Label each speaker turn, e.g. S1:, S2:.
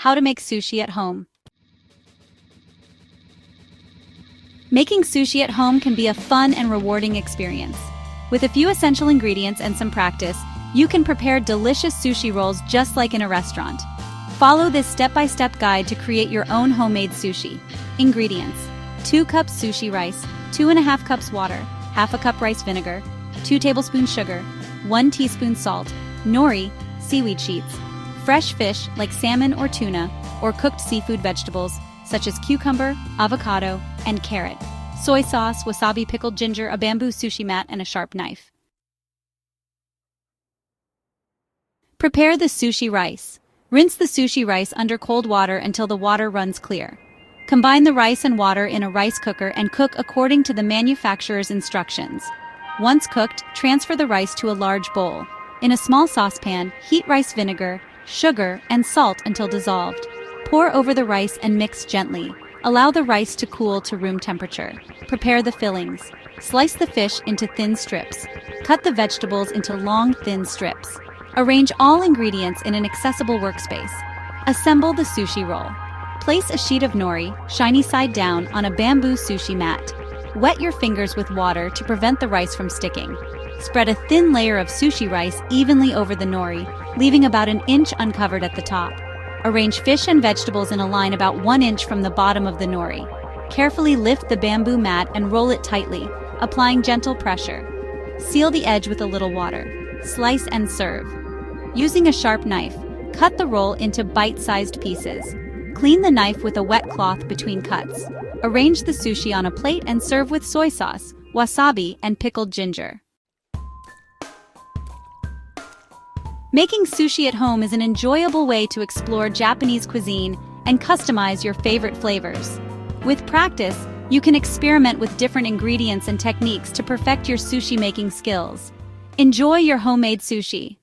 S1: How to make sushi at home. Making sushi at home can be a fun and rewarding experience. With a few essential ingredients and some practice, you can prepare delicious sushi rolls just like in a restaurant. Follow this step-by-step guide to create your own homemade sushi. Ingredients: 2 cups sushi rice, 2½ cups water, ½ cup rice vinegar, 2 tablespoons sugar, 1 teaspoon salt, nori, seaweed sheets, fresh fish like salmon or tuna, or cooked seafood vegetables such as cucumber, avocado, and carrot, soy sauce, wasabi, pickled ginger, a bamboo sushi mat, and a sharp knife. Prepare the sushi rice. Rinse the sushi rice under cold water until the water runs clear. Combine the rice and water in a rice cooker and cook according to the manufacturer's instructions. Once cooked, transfer the rice to a large bowl. In a small saucepan, heat rice vinegar, sugar, and salt until dissolved. Pour over the rice and mix gently. Allow the rice to cool to room temperature. Prepare the fillings. Slice the fish into thin strips. Cut the vegetables into long, thin strips. Arrange all ingredients in an accessible workspace. Assemble the sushi roll. Place a sheet of nori, shiny side down, on a bamboo sushi mat. Wet your fingers with water to prevent the rice from sticking. Spread a thin layer of sushi rice evenly over the nori, leaving about an inch uncovered at the top. Arrange fish and vegetables in a line about 1 inch from the bottom of the nori. Carefully lift the bamboo mat and roll it tightly, applying gentle pressure. Seal the edge with a little water. Slice and serve. Using a sharp knife, cut the roll into bite-sized pieces. Clean the knife with a wet cloth between cuts. Arrange the sushi on a plate and serve with soy sauce, wasabi, and pickled ginger. Making sushi at home is an enjoyable way to explore Japanese cuisine and customize your favorite flavors. With practice, you can experiment with different ingredients and techniques to perfect your sushi making skills. Enjoy your homemade sushi.